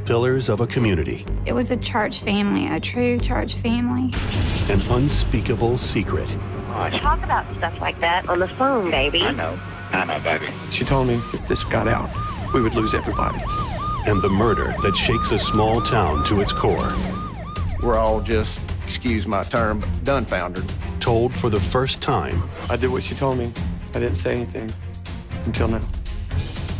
pillars of a community. It was a church family, a true church family. An unspeakable secret. Talk about stuff like that on the phone, baby. I know, baby. She told me if this got out, we would lose everybody. And the murder that shakes a small town to its core. We're all just, excuse my term, dumbfounded. Told for the first time. I did what she told me. I didn't say anything until now.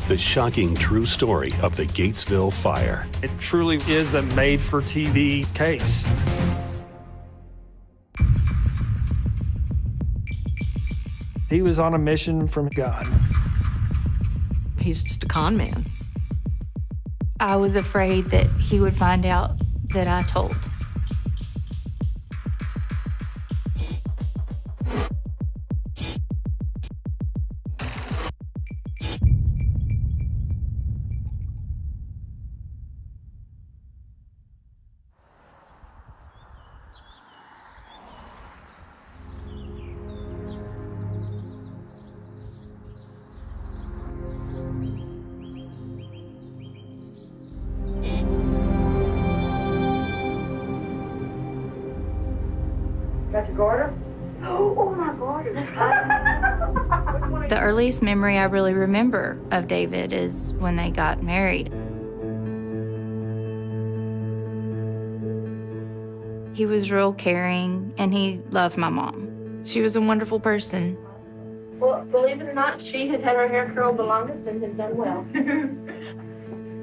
The shocking true story of the Gatesville fire. It truly is a made-for-TV case. He was on a mission from God. He's just a con man. I was afraid that he would find out that I told. Got your garter? Oh, my garter. The earliest memory I really remember of David is when they got married. He was real caring, and he loved my mom. She was a wonderful person. Well, believe it or not, she has had her hair curled the longest and has done well.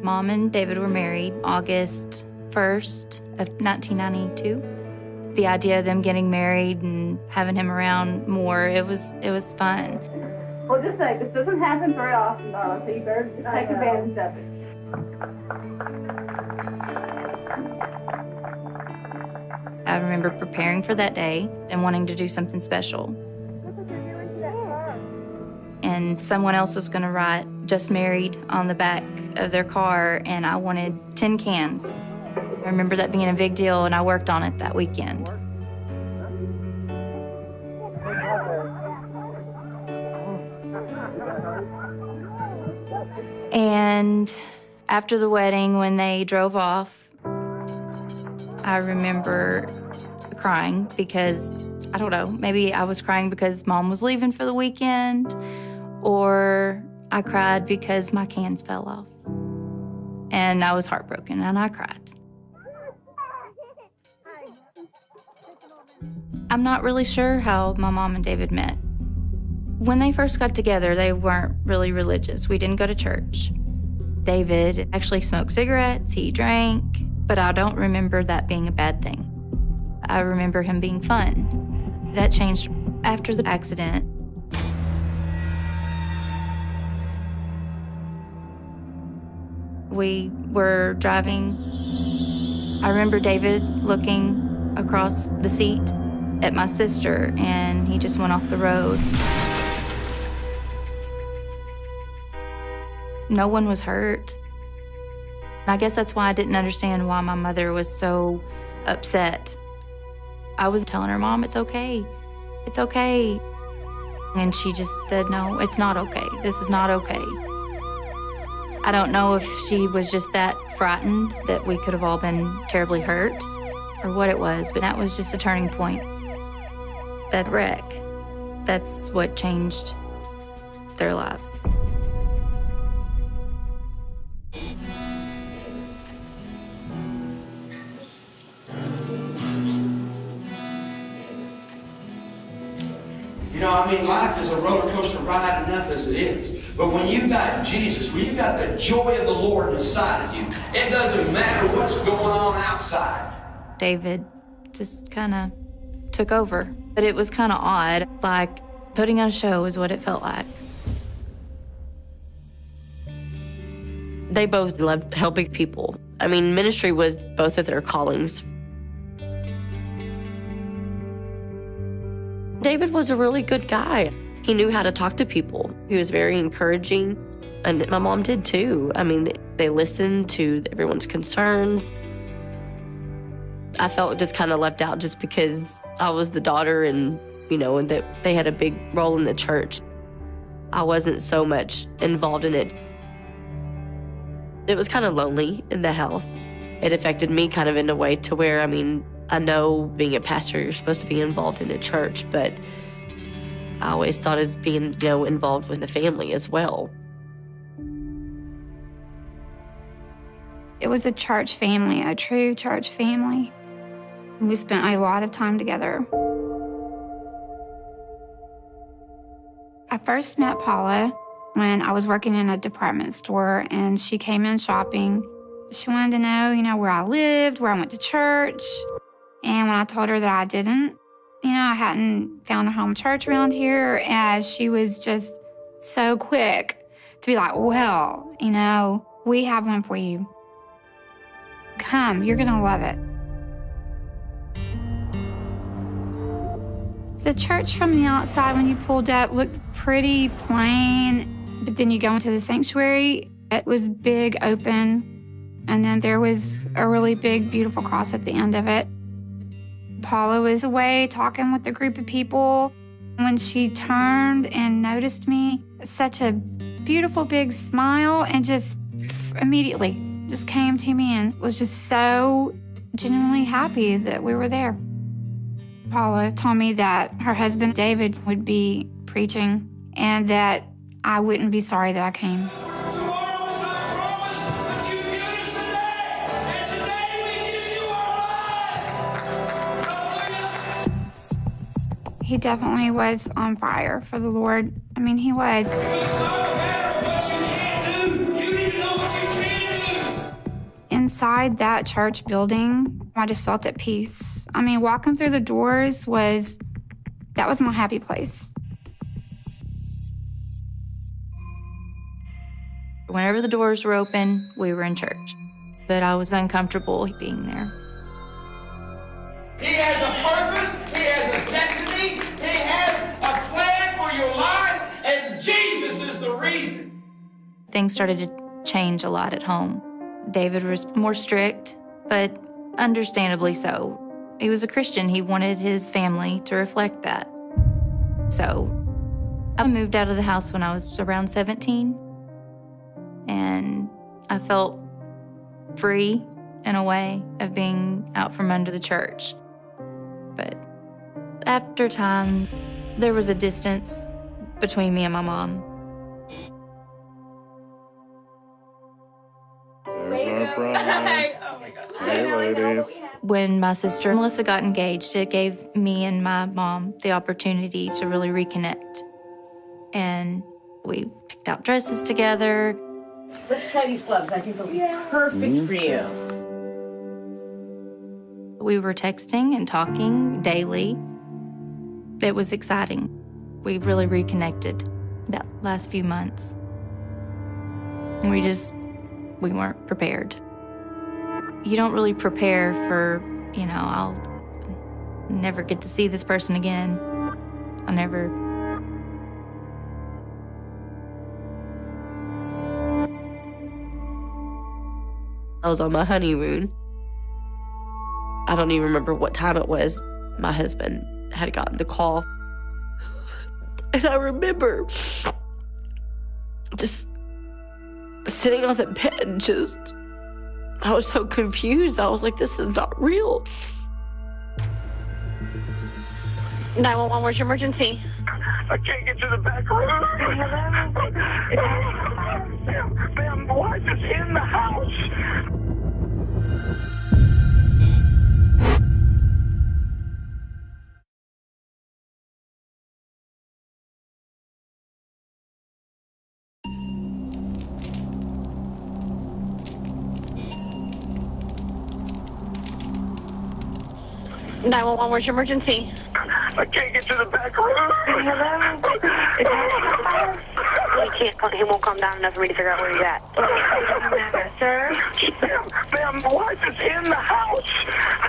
Mom and David were married August 1st of 1992. The idea of them getting married and having him around more, it was fun. Well, just say, this doesn't happen very often, darling, so you better just take advantage of it. I remember preparing for that day and wanting to do something special. And someone else was gonna write "just married" on the back of their car, and I wanted 10 cans. I remember that being a big deal, and I worked on it that weekend. And after the wedding, when they drove off, I remember crying because, I don't know, maybe I was crying because Mom was leaving for the weekend, or I cried because my cans fell off. And I was heartbroken, and I cried. I'm not really sure how my mom and David met. When they first got together, they weren't really religious. We didn't go to church. David actually smoked cigarettes, he drank, but I don't remember that being a bad thing. I remember him being fun. That changed after the accident. We were driving. I remember David looking across the seat at my sister, and he just went off the road. No one was hurt. I guess that's why I didn't understand why my mother was so upset. I was telling her, "Mom, it's okay. It's okay." And she just said, "No, it's not okay. This is not okay." I don't know if she was just that frightened that we could have all been terribly hurt or what it was, but that was just a turning point. That wreck, that's what changed their lives. You know, I mean, life is a roller coaster ride enough as it is. But when you got Jesus, when you got the joy of the Lord inside of you, it doesn't matter what's going on outside. David just kind of took over. But it was kind of odd. Like putting on a show is what it felt like. They both loved helping people. I mean, ministry was both of their callings. David was a really good guy. He knew how to talk to people. He was very encouraging, and my mom did too. I mean, they listened to everyone's concerns. I felt just kind of left out just because I was the daughter and, you know, and that they had a big role in the church. I wasn't so much involved in it. It was kind of lonely in the house. It affected me kind of in a way to where, I know being a pastor, you're supposed to be involved in a church, but I always thought as being, involved with the family as well. It was a church family, a true church family. We spent a lot of time together. I first met Paula when I was working in a department store, and she came in shopping. She wanted to know, where I lived, where I went to church. And when I told her that I didn't, I hadn't found a home church around here, and she was just so quick to be like, well, we have one for you. Come, you're gonna love it. The church from the outside, when you pulled up, looked pretty plain, but then you go into the sanctuary, it was big, open, and then there was a really big, beautiful cross at the end of it. Paula was away talking with a group of people. When she turned and noticed me, such a beautiful big smile, and just immediately just came to me and was just so genuinely happy that we were there. Paula told me that her husband, David, would be preaching and that I wouldn't be sorry that I came. He definitely was on fire for the Lord. He was. Inside that church building, I just felt at peace. Walking through the doors was my happy place. Whenever the doors were open, we were in church. But I was uncomfortable being there. He has a purpose, he has a destiny, he has a plan for your life, and Jesus is the reason. Things started to change a lot at home. David was more strict, but understandably so. He was a Christian. He wanted his family to reflect that. So I moved out of the house when I was around 17, and I felt free in a way of being out from under the church. But after time, there was a distance between me and my mom. Hey, ladies. When my sister Melissa got engaged, it gave me and my mom the opportunity to really reconnect. And we picked out dresses together. Let's try these gloves. I think they'll be perfect for you. We were texting and talking daily. It was exciting. We really reconnected that last few months. And we weren't prepared. You don't really prepare for, I'll never get to see this person again. I'll never. I was on my honeymoon. I don't even remember what time it was. My husband had gotten the call. And I remember just sitting on the bed and I was so confused. I was like, this is not real. 911, where's your emergency? I can't get to the back room. Ma'am, my wife is in the house. 911, where's your emergency? I can't get to the back room. He can't. He won't calm down enough for me to figure out where he's at. Sir? Ma'am, my wife is in the house.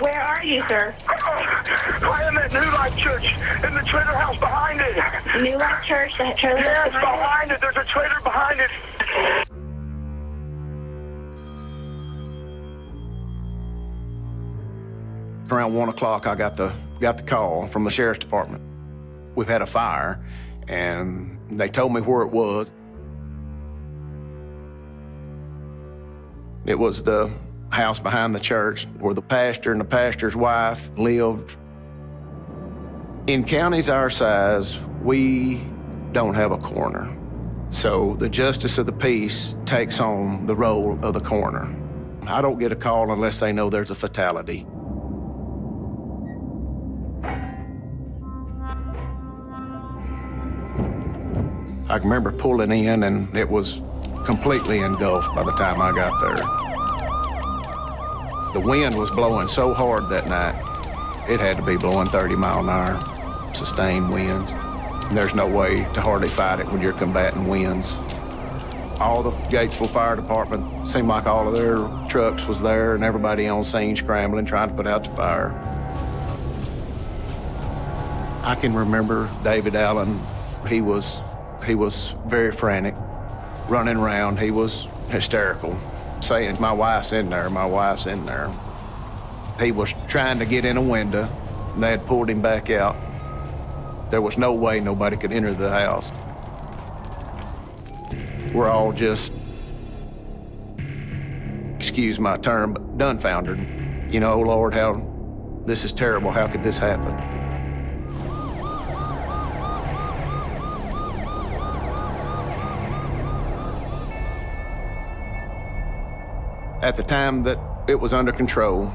Where are you, sir? I am at New Life Church in the trailer house behind it. New Life Church, that trailer house behind it? There's a trailer behind it. Around 1 o'clock, I got the call from the sheriff's department. We've had a fire, and they told me where it was. It was the house behind the church where the pastor and the pastor's wife lived. In counties our size, we don't have a coroner. So the justice of the peace takes on the role of the coroner. I don't get a call unless they know there's a fatality. I can remember pulling in, and it was completely engulfed by the time I got there. The wind was blowing so hard that night, it had to be blowing 30-mile-an-hour, sustained winds. And there's no way to hardly fight it when you're combating winds. All the Gatesville Fire Department, seemed like all of their trucks was there and everybody on scene scrambling, trying to put out the fire. I can remember David Allan. He was very frantic, running around. He was hysterical, saying, "My wife's in there, my wife's in there." He was trying to get in a window, and they had pulled him back out. There was no way nobody could enter the house. We're all just, excuse my term, but dumbfounded. You know, oh Lord, how this is terrible. How could this happen? At the time that it was under control,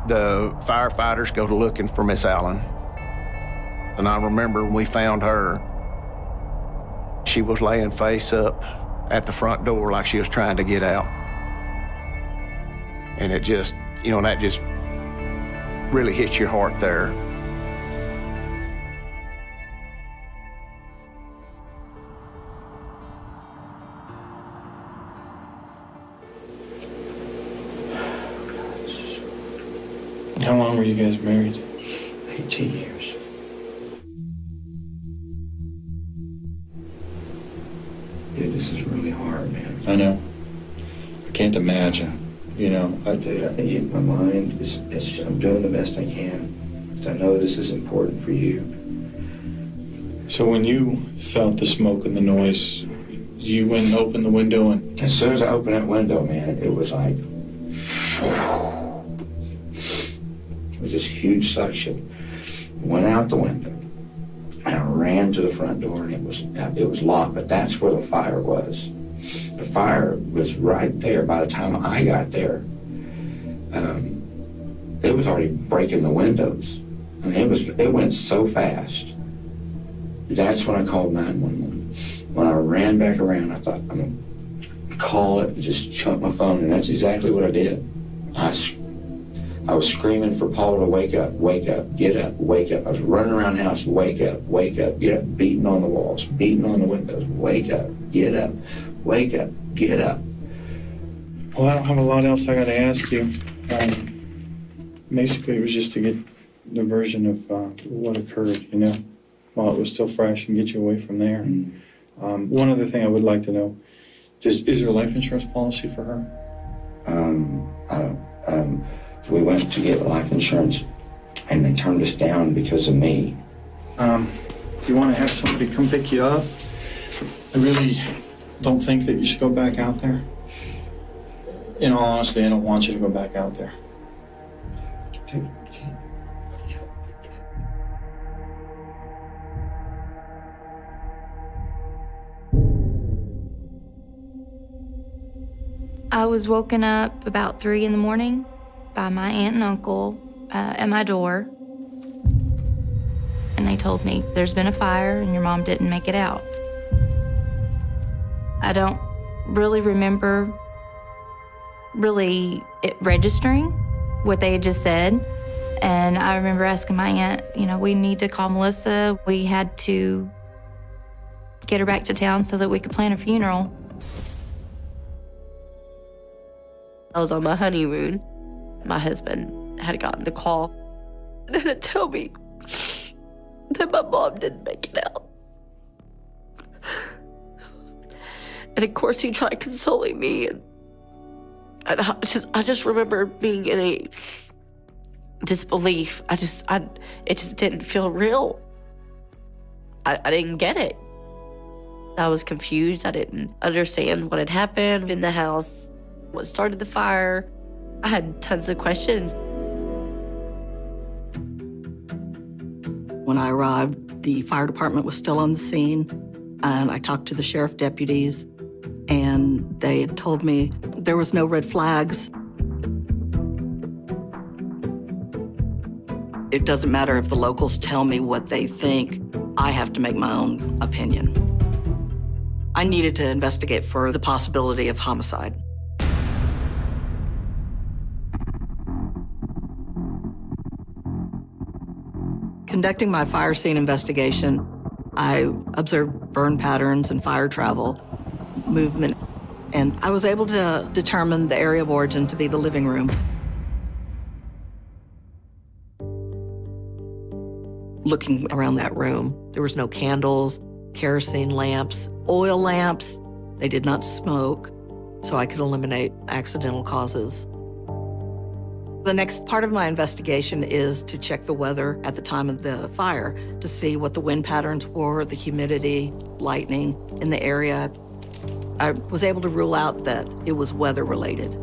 the firefighters go to looking for Miss Allen. And I remember when we found her, she was laying face up at the front door like she was trying to get out. And it just, you know, that just really hits your heart there. How long were you guys married? 18 years. Yeah, this is really hard, man. I know. I can't imagine, you know. My mind is, I'm doing the best I can. I know this is important for you. So when you felt the smoke and the noise, you went and opened the window and... As soon as I opened that window, man, it was like... It was this huge suction. Went out the window. And I ran to the front door, and it was locked, but that's where the fire was. The fire was right there. By the time I got there, it was already breaking the windows. I mean, it went so fast. That's when I called 911. When I ran back around, I thought, I'm gonna call it and just chunk my phone, and that's exactly what I did. I was screaming for Paula to wake up, get up, wake up. I was running around the house, wake up, get up, beating on the walls, beating on the windows, wake up, get up, get up. Well, I don't have a lot else I got to ask you. Basically, it was just to get the version of what occurred, you know, while it was still fresh and get you away from there. One other thing I would like to know, is there a life insurance policy for her? We went to get life insurance, and they turned us down because of me. Do you want to have somebody come pick you up? I really don't think that you should go back out there. In all honesty, I don't want you to go back out there. I was woken up about 3 in the morning by my aunt and uncle at my door. And they told me, there's been a fire and your mom didn't make it out. I don't really remember it registering what they had just said. And I remember asking my aunt, you know, we need to call Melissa. We had to get her back to town so that we could plan a funeral. I was on my honeymoon. My husband had gotten the call and had to tell me that my mom didn't make it out. And of course, he tried consoling me, and I just remember being in a disbelief. It just didn't feel real. I didn't get it. I was confused. I didn't understand what had happened in the house. What started the fire? I had tons of questions. When I arrived, the fire department was still on the scene, and I talked to the sheriff deputies, and they had told me there was no red flags. It doesn't matter if the locals tell me what they think. I have to make my own opinion. I needed to investigate for the possibility of homicide. Conducting my fire scene investigation, I observed burn patterns and fire travel, movement, and I was able to determine the area of origin to be the living room. Looking around that room, there was no candles, kerosene lamps, oil lamps. They did not smoke, so I could eliminate accidental causes. The next part of my investigation is to check the weather at the time of the fire to see what the wind patterns were, the humidity, lightning in the area. I was able to rule out that it was weather-related.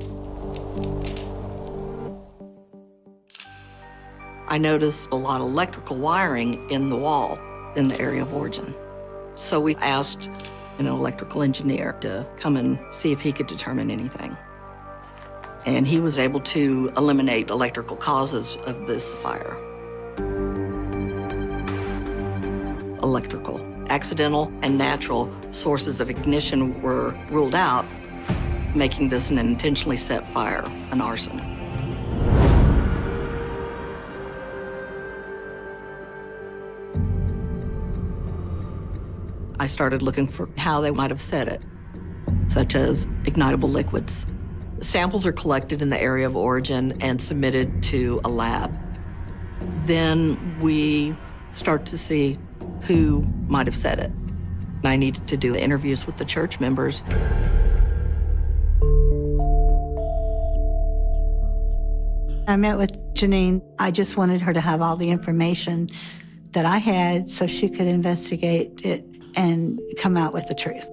I noticed a lot of electrical wiring in the wall in the area of origin. So we asked an electrical engineer to come and see if he could determine anything. And he was able to eliminate electrical causes of this fire. Electrical, accidental, and natural sources of ignition were ruled out, making this an intentionally set fire, an arson. I started looking for how they might have set it, such as ignitable liquids. Samples are collected in the area of origin and submitted to a lab. Then we start to see who might have set it. I needed to do interviews with the church members. I met with Janine. I just wanted her to have all the information that I had so she could investigate it and come out with the truth.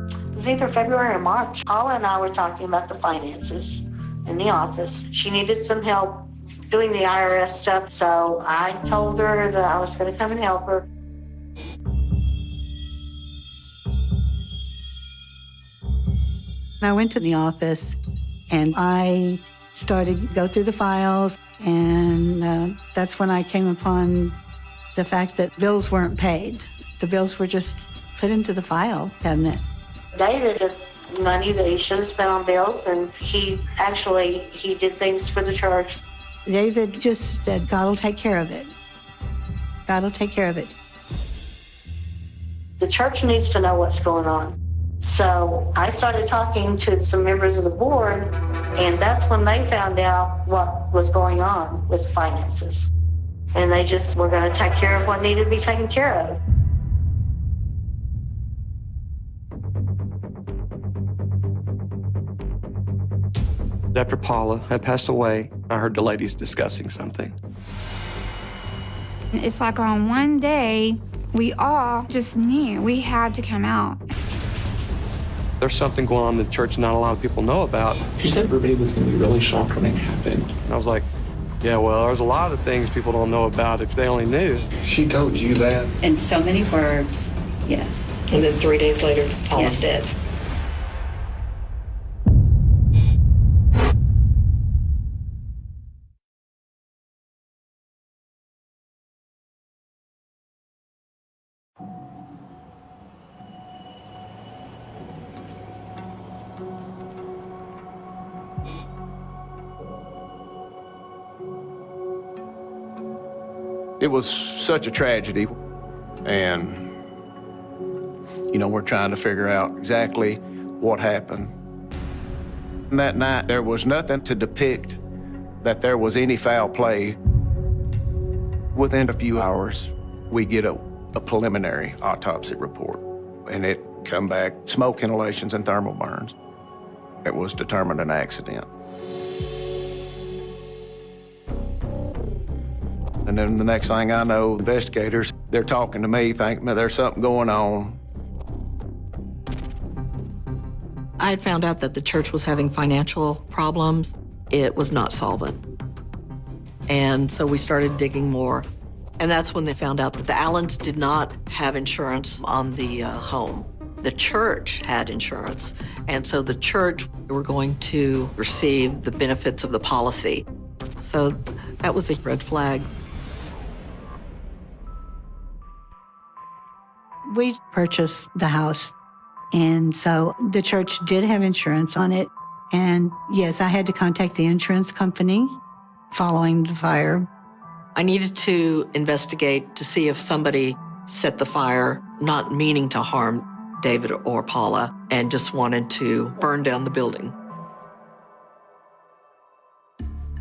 It was either February or March. Paula and I were talking about the finances in the office. She needed some help doing the IRS stuff, so I told her that I was going to come and help her. I went to the office and I started to go through the files, and that's when I came upon the fact that bills weren't paid. The bills were just put into the file cabinet. David took money that he should have spent on bills, and he did things for the church. David just said, God will take care of it. God will take care of it. The church needs to know what's going on. So I started talking to some members of the board, and that's when they found out what was going on with the finances. And they just were going to take care of what needed to be taken care of. After Paula had passed away, I heard the ladies discussing something. It's like on one day, we all just knew we had to come out. There's something going on in the church not a lot of people know about. She said everybody was going to be really shocked when it happened. And I was like, yeah, well, there's a lot of things people don't know about if they only knew. She told you that? In so many words, yes. And then 3 days later, Paula's Yes. dead. It was such a tragedy, and, you know, we're trying to figure out exactly what happened. And that night, there was nothing to depict that there was any foul play. Within a few hours, we get a preliminary autopsy report, and it come back smoke inhalations and thermal burns. It was determined an accident. And then the next thing I know, investigators, they're talking to me, thinking there's something going on. I had found out that the church was having financial problems. It was not solvent. And so we started digging more. And that's when they found out that the Allens did not have insurance on the home. The church had insurance. And so the church were going to receive the benefits of the policy. So that was a red flag. We purchased the house, and so the church did have insurance on it. And yes, I had to contact the insurance company following the fire. I needed to investigate to see if somebody set the fire, not meaning to harm David or Paula, and just wanted to burn down the building.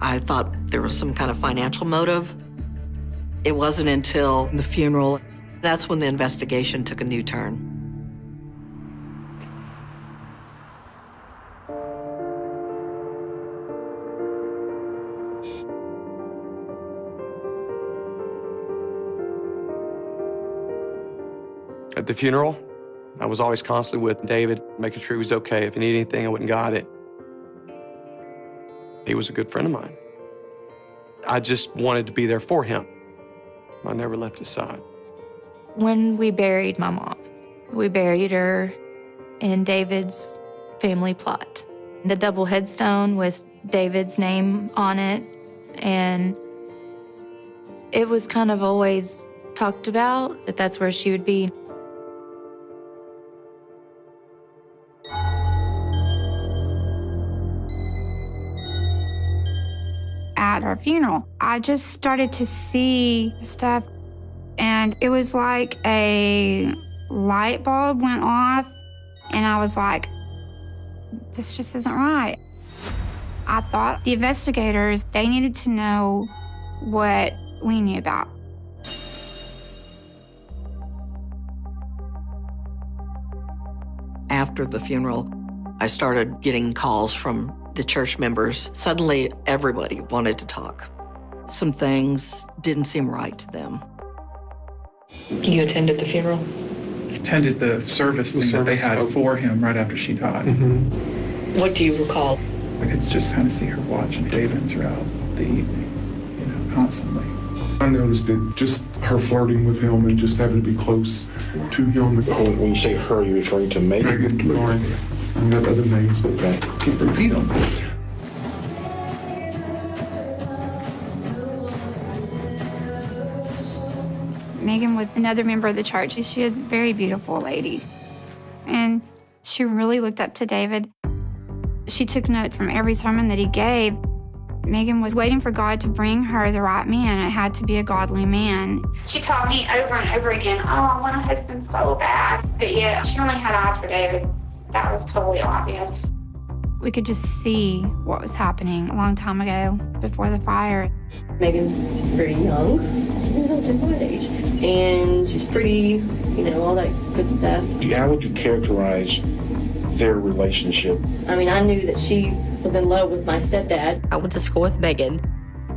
I thought there was some kind of financial motive. It wasn't until the funeral, that's when the investigation took a new turn. At the funeral, I was always constantly with David, making sure he was okay. If he needed anything, I went and got it. He was a good friend of mine. I just wanted to be there for him. I never left his side. When we buried my mom, we buried her in David's family plot. The double headstone with David's name on it, and it was kind of always talked about that that's where she would be. At her funeral, I just started to see stuff, and it was like a light bulb went off, and I was like, this just isn't right. I thought the investigators, they needed to know what we knew about. After the funeral, I started getting calls from the church members. Suddenly, everybody wanted to talk. Some things didn't seem right to them. You attended the funeral? Attended the service that they had for him right after she died. What do you recall? I could just kind of see her watching David throughout the evening, constantly. I noticed that just her flirting with him and just having to be close to him. When you say her, you're referring to Megan? Megan, Lauren. I got other names, but I can't repeat them. Megan was another member of the church. She is a very beautiful lady, and she really looked up to David. She took notes from every sermon that he gave. Megan was waiting for God to bring her the right man. It had to be a godly man. She told me over and over again, oh, I want a husband so bad. But yet, she only had eyes for David. That was totally obvious. We could just see what was happening a long time ago, before the fire. Megan's very young, relative my age, and she's pretty, all that good stuff. How would you characterize their relationship? I mean, I knew that she was in love with my stepdad. I went to school with Megan,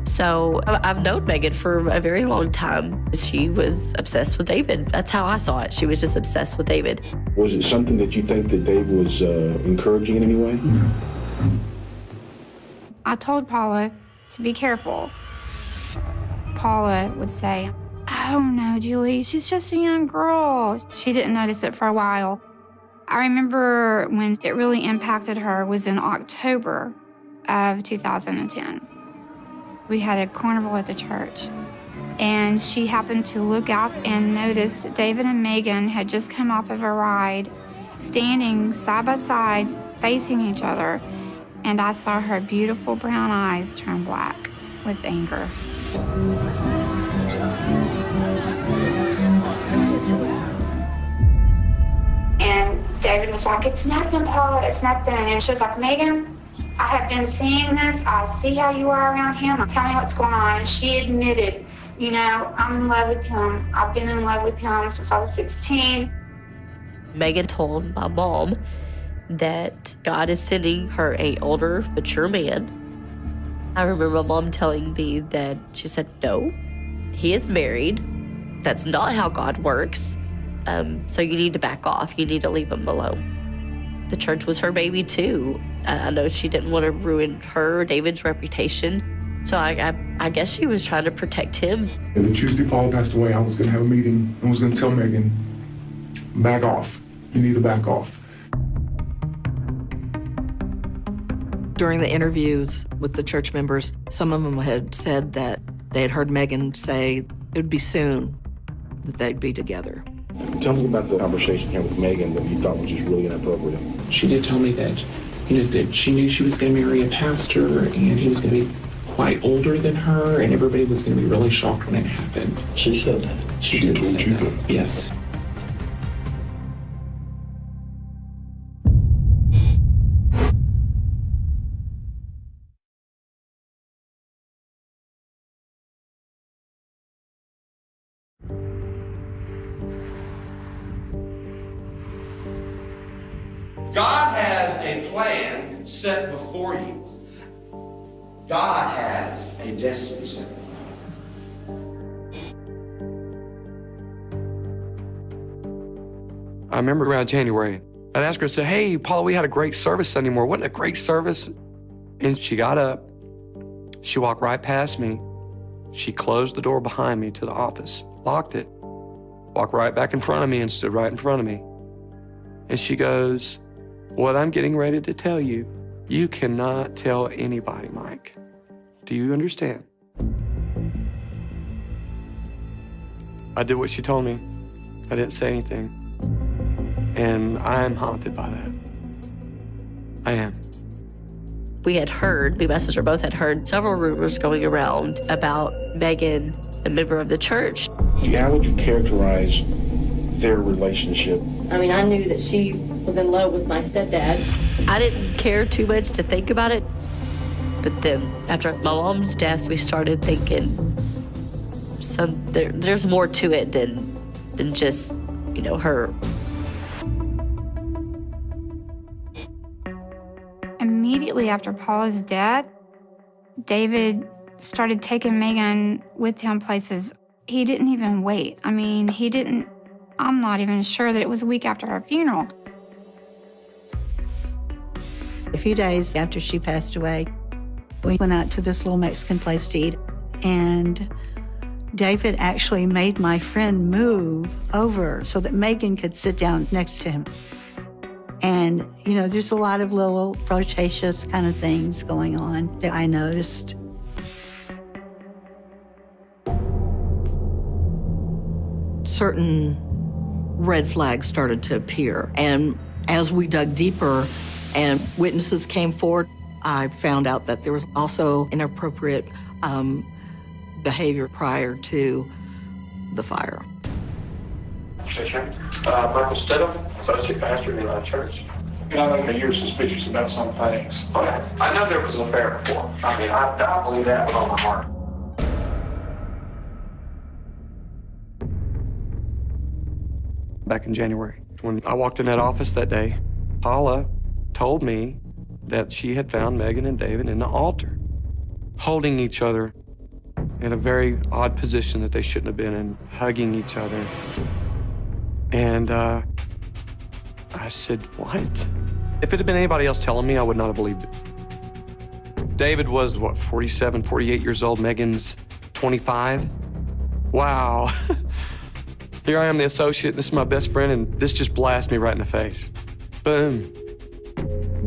so I've known Megan for a very long time. She was obsessed with David. That's how I saw it. She was just obsessed with David. Was it something that you think that David was encouraging in any way? I told Paula to be careful. Paula would say, oh no, Julie, she's just a young girl. She didn't notice it for a while. I remember when it really impacted her was in October of 2010. We had a carnival at the church, and she happened to look out and noticed David and Megan had just come off of a ride, standing side by side, facing each other, and I saw her beautiful brown eyes turn black with anger. And David was like, it's nothing, Paula, it's nothing. And she was like, Megan, I have been seeing this. I see how you are around him. Tell me what's going on. And she admitted, I'm in love with him. I've been in love with him since I was 16. Megan told my mom that God is sending her an older, mature man. I remember my mom telling me that she said, no, he is married. That's not how God works. So you need to back off. You need to leave him alone. The church was her baby too. I know she didn't want to ruin her or David's reputation. So I guess she was trying to protect him. And the Tuesday Paula passed away, I was going to have a meeting and was going to tell Megan, back off. You need to back off. During the interviews with the church members, some of them had said that they had heard Megan say it would be soon that they'd be together. Tell me about the conversation here with Megan that you thought was just really inappropriate. She did tell me that, that she knew she was going to marry a pastor and he was going to be quite older than her, and everybody was going to be really shocked when it happened. She said that. She did told say you that. Yes. God has a plan set before you. God has a destiny set before I remember around January, I'd ask her, I said, hey, Paula, we had a great service Sunday morning. Wasn't it a great service? And she got up, she walked right past me, she closed the door behind me to the office, locked it, walked right back in front of me and stood right in front of me. And she goes, what I'm getting ready to tell you, you cannot tell anybody, Mike. Do you understand? I did what she told me. I didn't say anything. And I'm haunted by that. I am. We had heard, me and my sister both had heard several rumors going around about Megan, a member of the church. How would you characterize their relationship? I mean, I knew that she was in love with my stepdad. I didn't care too much to think about it. But then after my mom's death, we started thinking there's more to it than just, her. Immediately after Paula's death, David started taking Megan with him places. He didn't even wait. I mean, I'm not even sure that it was a week after her funeral. A few days after she passed away, we went out to this little Mexican place to eat, and David actually made my friend move over so that Megan could sit down next to him. And, there's a lot of little flirtatious kind of things going on that I noticed. Certain red flags started to appear. And as we dug deeper and witnesses came forward, I found out that there was also inappropriate behavior prior to the fire. Michael Stidham, associate pastor in the church. I know you're suspicious about some things. Okay. I know there was an affair before. I mean, I believe that with all my heart. Back in January, when I walked in that office that day, Paula told me that she had found Megan and David in the altar, holding each other in a very odd position that they shouldn't have been in, hugging each other. And I said, what? If it had been anybody else telling me, I would not have believed it. David was, 47, 48 years old. Megan's 25. Wow. Here I am, the associate. This is my best friend, and this just blasted me right in the face. Boom.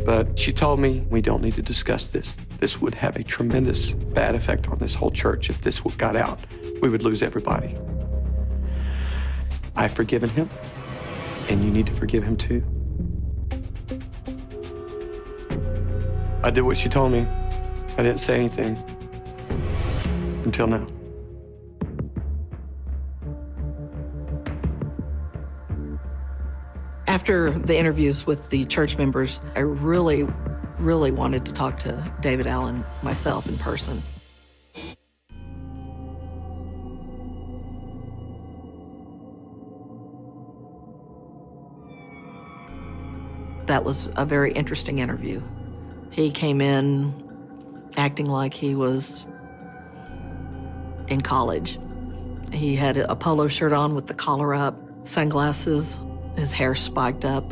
But she told me, we don't need to discuss this. This would have a tremendous bad effect on this whole church. If this got out, we would lose everybody. I've forgiven him, and you need to forgive him too. I did what she told me. I didn't say anything until now. After the interviews with the church members, I really wanted to talk to David Allan myself in person. That was a very interesting interview. He came in acting like he was in college. He had a polo shirt on with the collar up, sunglasses, his hair spiked up.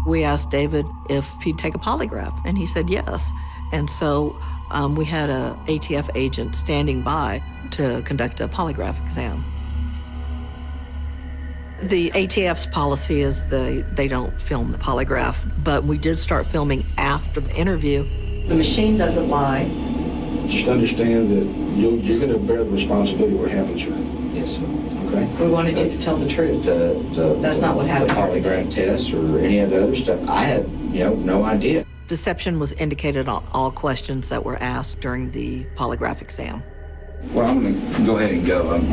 We asked David if he'd take a polygraph, and he said yes. And so we had a ATF agent standing by to conduct a polygraph exam. The ATF's policy is they don't film the polygraph, but we did start filming after the interview. The machine doesn't lie. Just understand that you're going to bear the responsibility of what happens here. Yes, sir. Okay? We wanted you to tell the truth. That's not what happened. The polygraph test or any of the other stuff, I had, no idea. Deception was indicated on all questions that were asked during the polygraph exam. Well, I'm going to go ahead and go. I'm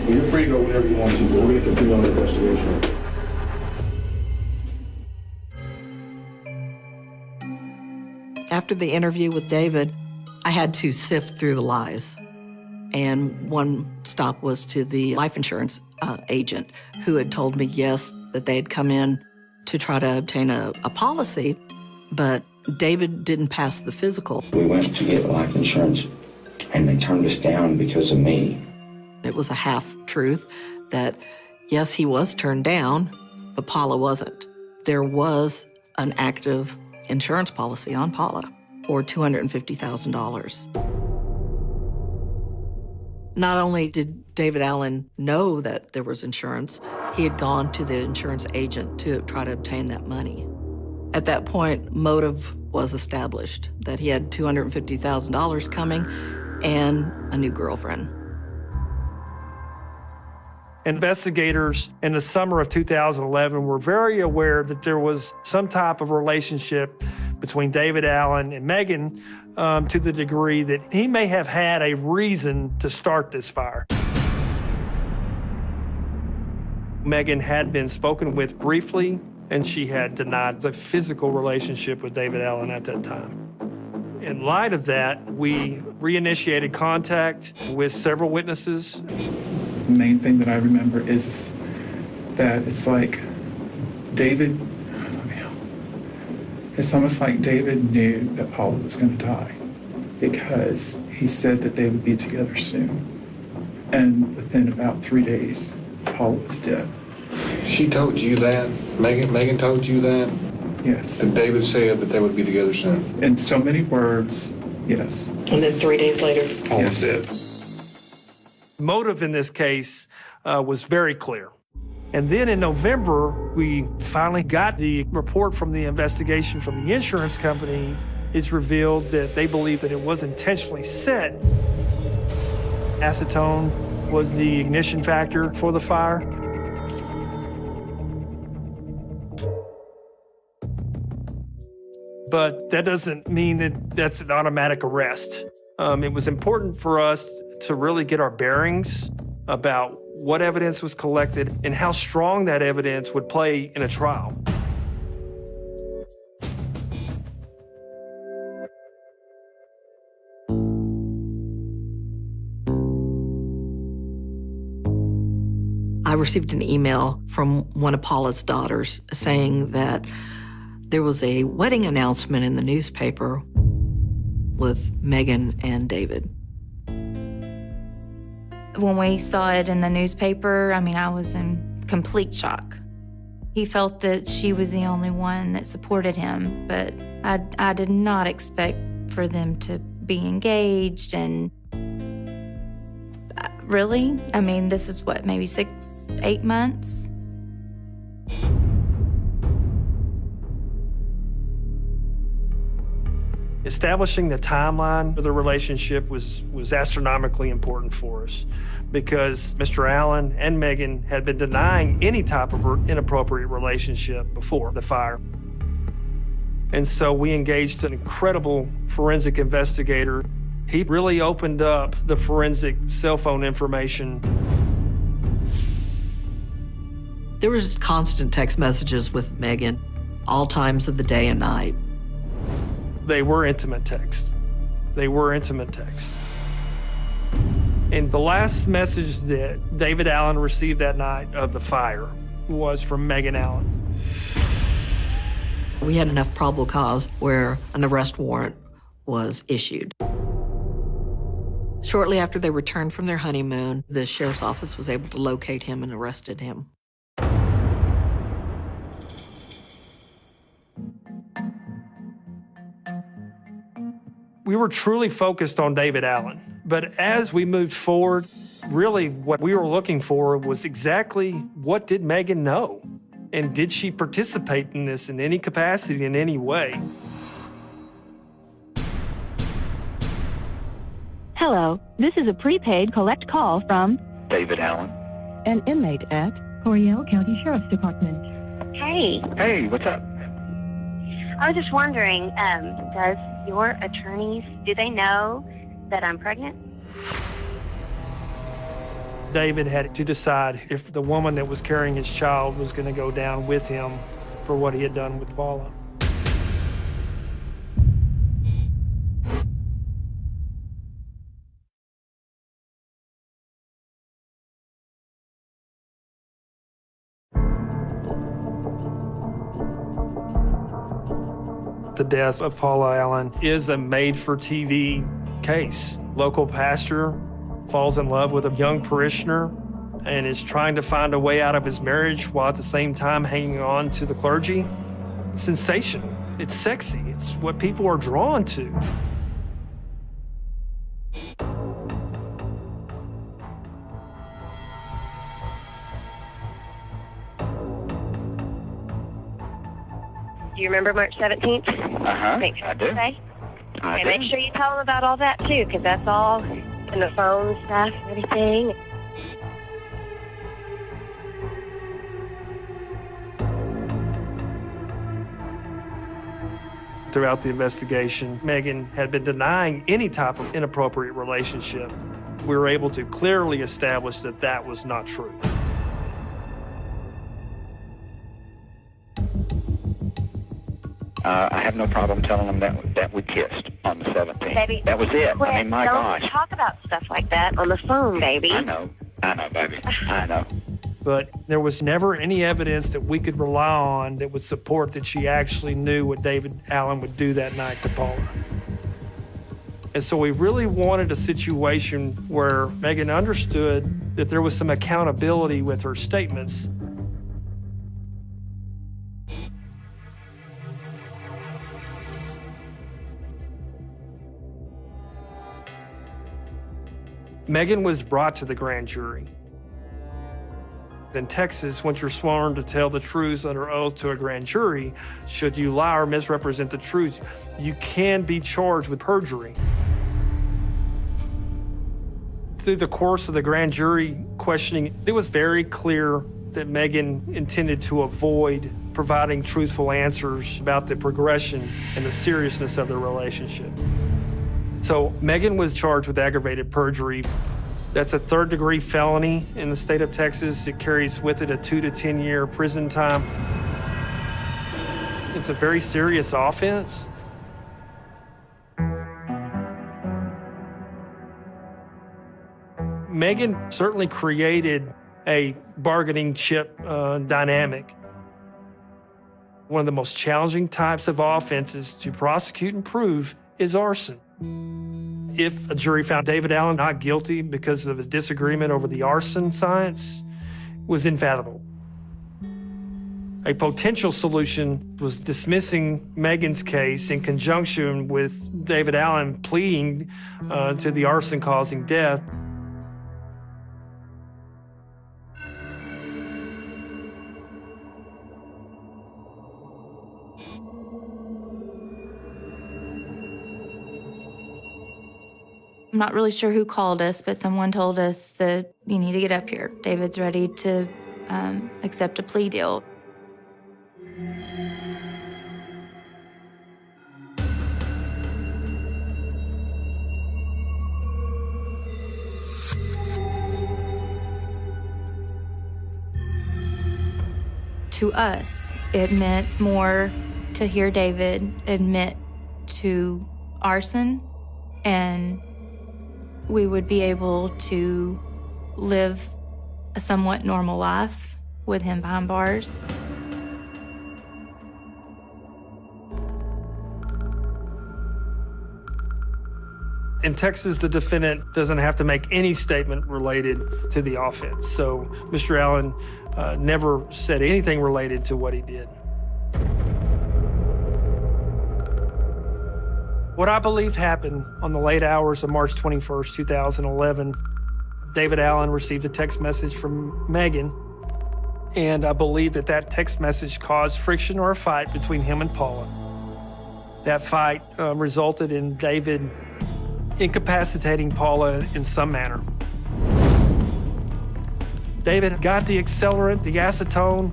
Well, you're free to go whenever you want to, but we're going to continue on the investigation. After the interview with David, I had to sift through the lies. And one stop was to the life insurance agent who had told me, yes, that they had come in to try to obtain a policy, but David didn't pass the physical. We went to get life insurance, and they turned us down because of me. It was a half-truth that, yes, he was turned down, but Paula wasn't. There was an active insurance policy on Paula for $250,000. Not only did David Allan know that there was insurance, he had gone to the insurance agent to try to obtain that money. At that point, motive was established, that he had $250,000 coming and a new girlfriend. Investigators in the summer of 2011 were very aware that there was some type of relationship between David Allan and Megan to the degree that he may have had a reason to start this fire. Megan had been spoken with briefly, and she had denied the physical relationship with David Allan at that time. In light of that, we reinitiated contact with several witnesses. The main thing that I remember is that it's like David, it's almost like David knew that Paula was going to die because he said that they would be together soon. And within about 3 days, Paula was dead. She told you that? Megan told you that? Yes. And David said that they would be together soon? In so many words, yes. And then 3 days later, Paula's dead. Motive in this case was very clear. And then in November, we finally got the report from the investigation from the insurance company. It's revealed that they believe that it was intentionally set. Acetone was the ignition factor for the fire. But that doesn't mean that that's an automatic arrest. It was important for us to really get our bearings about what evidence was collected and how strong that evidence would play in a trial. I received an email from one of Paula's daughters saying that there was a wedding announcement in the newspaper with Megan and David. When we saw it in the newspaper, I was in complete shock. He felt that she was the only one that supported him, but I did not expect for them to be engaged and really? This is what, maybe 6-8 months? Establishing the timeline of the relationship was astronomically important for us because Mr. Allan and Megan had been denying any type of inappropriate relationship before the fire. And so we engaged an incredible forensic investigator. He really opened up the forensic cell phone information. There was constant text messages with Megan, all times of the day and night. They were intimate texts. They were intimate texts. And the last message that David Allan received that night of the fire was from Megan Allan. We had enough probable cause where an arrest warrant was issued. Shortly after they returned from their honeymoon, the sheriff's office was able to locate him and arrested him. We were truly focused on David Allen. But as we moved forward, really what we were looking for was exactly what did Megan know? And did she participate in this in any capacity, in any way? Hello, this is a prepaid collect call from David Allen, an inmate at Coryell County Sheriff's Department. Hey. Hey, what's up? I was just wondering, does your attorneys, do they know that I'm pregnant? David had to decide if the woman that was carrying his child was going to go down with him for what he had done with Paula. The death of Paula Allen is a made-for-TV case. Local pastor falls in love with a young parishioner and is trying to find a way out of his marriage while at the same time hanging on to the clergy. It's sensational. It's sexy. It's what people are drawn to. Do you remember March 17th? Uh-huh, I do. Okay, I do. make sure you tell them about all that, too, because that's all in the phone stuff and everything. Throughout the investigation, Megan had been denying any type of inappropriate relationship. We were able to clearly establish that that was not true. I have no problem telling them that we kissed on the 17th. Baby, that was it. quit. I mean, my Don't gosh. talk about stuff like that on the phone, baby. I know, baby. I know. But there was never any evidence that we could rely on that would support that she actually knew what David Allen would do that night to Paula. And so we really wanted a situation where Megan understood that there was some accountability with her statements. Megan was brought to the grand jury. In Texas, once you're sworn to tell the truth under oath to a grand jury, should you lie or misrepresent the truth, you can be charged with perjury. Through the course of the grand jury questioning, it was very clear that Megan intended to avoid providing truthful answers about the progression and the seriousness of their relationship. So Megan was charged with aggravated perjury. That's a third-degree felony in the state of Texas. It carries with it a 2 to 10 year prison time. It's a very serious offense. Megan certainly created a bargaining chip dynamic. One of the most challenging types of offenses to prosecute and prove is arson. If a jury found David Allen not guilty because of a disagreement over the arson science, it was inevitable. A potential solution was dismissing Megan's case in conjunction with David Allen pleading to the arson causing death. I'm not really sure who called us, but someone told us that you need to get up here. David's ready to accept a plea deal. To us, it meant more to hear David admit to arson, and we would be able to live a somewhat normal life with him behind bars. In Texas, the defendant doesn't have to make any statement related to the offense. So Mr. Allen never said anything related to what he did. What I believe happened on the late hours of March 21st, 2011, David Allan received a text message from Megan, and I believe that that text message caused friction or a fight between him and Paula. That fight resulted in David incapacitating Paula in some manner. David got the accelerant, the acetone,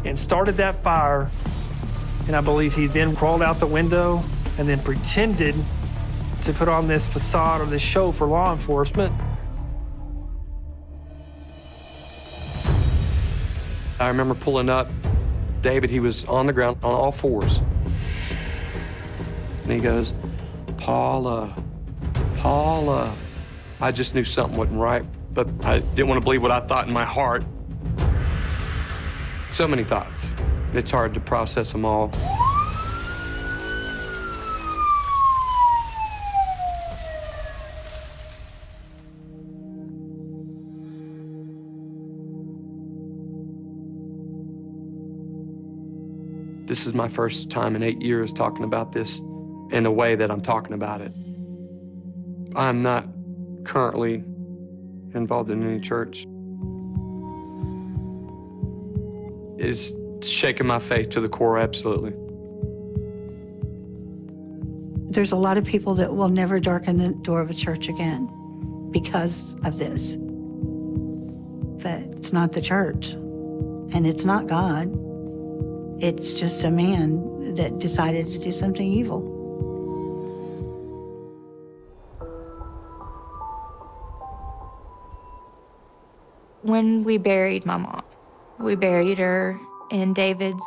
and started that fire, and I believe he then crawled out the window and then pretended to put on this facade or this show for law enforcement. I remember pulling up. David, he was on the ground on all fours. And he goes, Paula, Paula. I just knew something wasn't right, but I didn't want to believe what I thought in my heart. So many thoughts. It's hard to process them all. This is my first time in 8 years talking about this in the way that I'm talking about it. I'm not currently involved in any church. It's shaking my faith to the core, absolutely. There's a lot of people that will never darken the door of a church again because of this. But it's not the church, and it's not God. It's just a man that decided to do something evil. When we buried my mom, we buried her in David's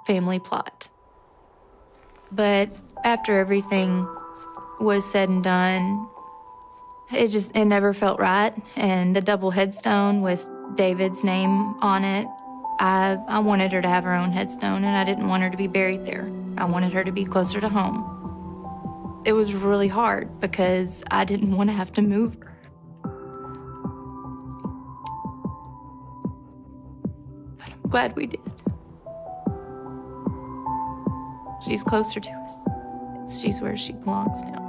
family plot. But after everything was said and done, it never felt right. And the double headstone with David's name on it, I wanted her to have her own headstone, and I didn't want her to be buried there. I wanted her to be closer to home. It was really hard because I didn't want to have to move her. But I'm glad we did. She's closer to us. She's where she belongs now.